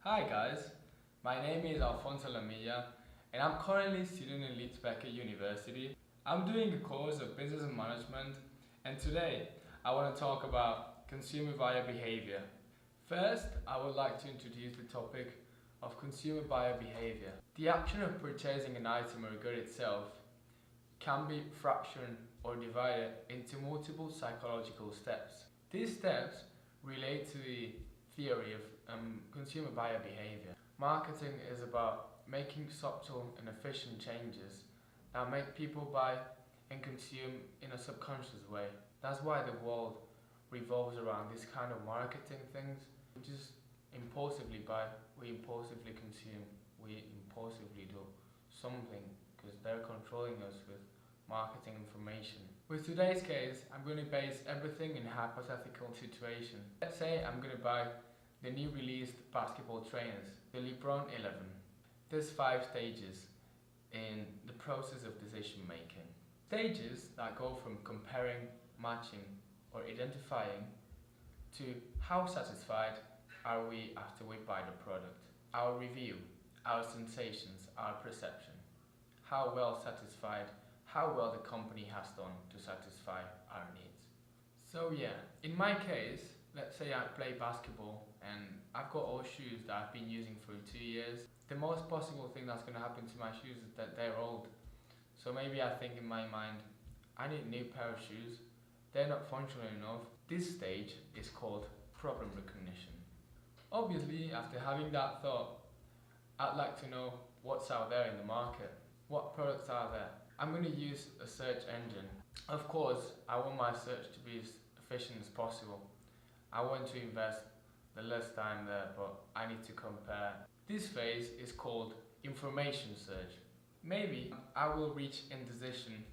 Hi guys, my name is Alfonso Lamilla and I'm currently studying in Leeds University. I'm doing a course of business and management, and today I want to talk about consumer buyer behavior. First, I would like to introduce the topic of consumer buyer behavior. The action of purchasing an item or a good itself can be fractioned or divided into multiple psychological steps. These steps relate to the theory of consumer buyer behavior. Marketing is about making subtle and efficient changes that make people buy and consume in a subconscious way. That's why the world revolves around this kind of marketing things. We just impulsively buy, we impulsively consume, we impulsively do something because they're controlling us with marketing information. With today's case, I'm going to base everything in a hypothetical situation. Let's say I'm going to buy the new released basketball trainers, the LeBron 11. There's 5 stages in the process of decision making. Stages that go from comparing, matching or identifying to how satisfied are we after we buy the product. Our review, our sensations, our perception. How well satisfied, how well the company has done to satisfy our needs. So yeah, in my case, let's say I play basketball and I've got old shoes that I've been using for 2 years. The most possible thing that's going to happen to my shoes is that they're old. So maybe I think in my mind, I need a new pair of shoes. They're not functional enough. This stage is called problem recognition. Obviously, after having that thought, I'd like to know what's out there in the market. What products are there? I'm going to use a search engine. Of course, I want my search to be as efficient as possible. I want to invest the less time there, but I need to compare. This phase is called information search. Maybe I will reach indecision,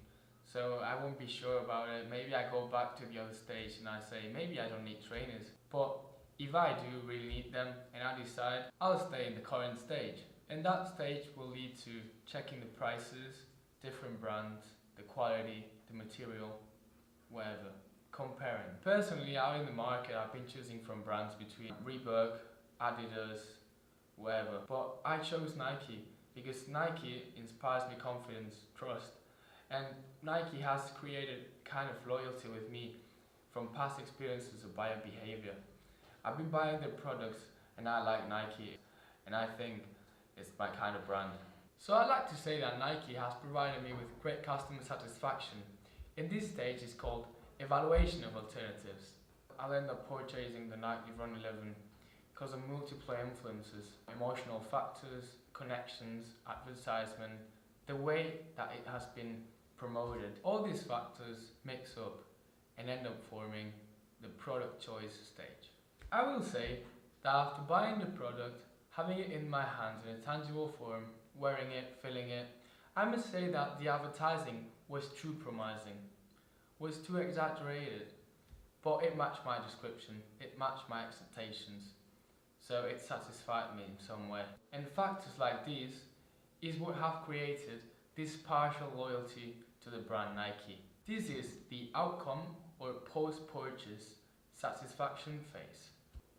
so I won't be sure about it. Maybe I go back to the other stage and I say, maybe I don't need trainers. But if I do really need them and I decide, I'll stay in the current stage. And that stage will lead to checking the prices, different brands, the quality, the material, whatever. Comparing. Personally, out in the market, I've been choosing from brands between Reebok, Adidas, whatever. But I chose Nike because Nike inspires me confidence, trust, and Nike has created kind of loyalty with me from past experiences of buyer behavior. I've been buying their products and I like Nike and I think it's my kind of brand. So I'd like to say that Nike has provided me with great customer satisfaction. In this stage is called evaluation of alternatives. I'll end up purchasing the Nike Run 11 because of multiple influences, emotional factors, connections, advertisement, the way that it has been promoted. All these factors mix up and end up forming the product choice stage. I will say that after buying the product, having it in my hands in a tangible form, wearing it, feeling it, I must say that the advertising was too promising, was too exaggerated, but it matched my description, it matched my expectations, so it satisfied me in some way. And factors like these is what have created this partial loyalty to the brand Nike. This is the outcome or post-purchase satisfaction phase.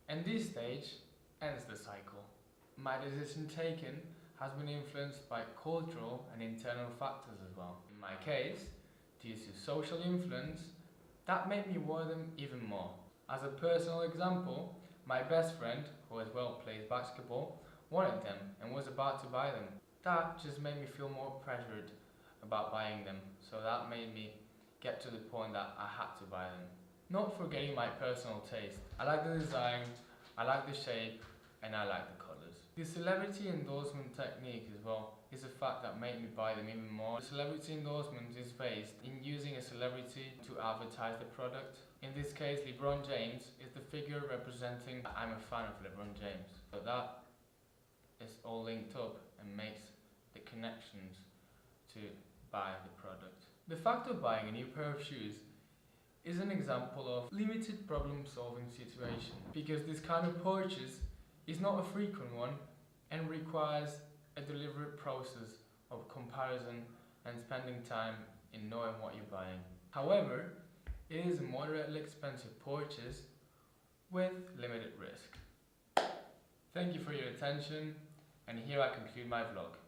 And this stage ends the cycle. My decision taken has been influenced by cultural and internal factors as well. In my case, due to social influence, that made me wear them even more. As a personal example, my best friend, who as well plays basketball, wanted them and was about to buy them. That just made me feel more pressured about buying them, so that made me get to the point that I had to buy them. Not forgetting my personal taste. I like the design, I like the shape, and I like the colours. The celebrity endorsement technique as well is a fact that made me buy them even more. The celebrity endorsement is based in using a celebrity to advertise the product. In this case, LeBron James is the figure representing I'm a fan of LeBron James. So that is all linked up and makes the connections to buy the product. The fact of buying a new pair of shoes is an example of limited problem-solving situation, because this kind of purchase is not a frequent one and requires a deliberate process of comparison and spending time in knowing what you're buying. However, it is a moderately expensive purchase with limited risk. Thank you for your attention, and here I conclude my vlog.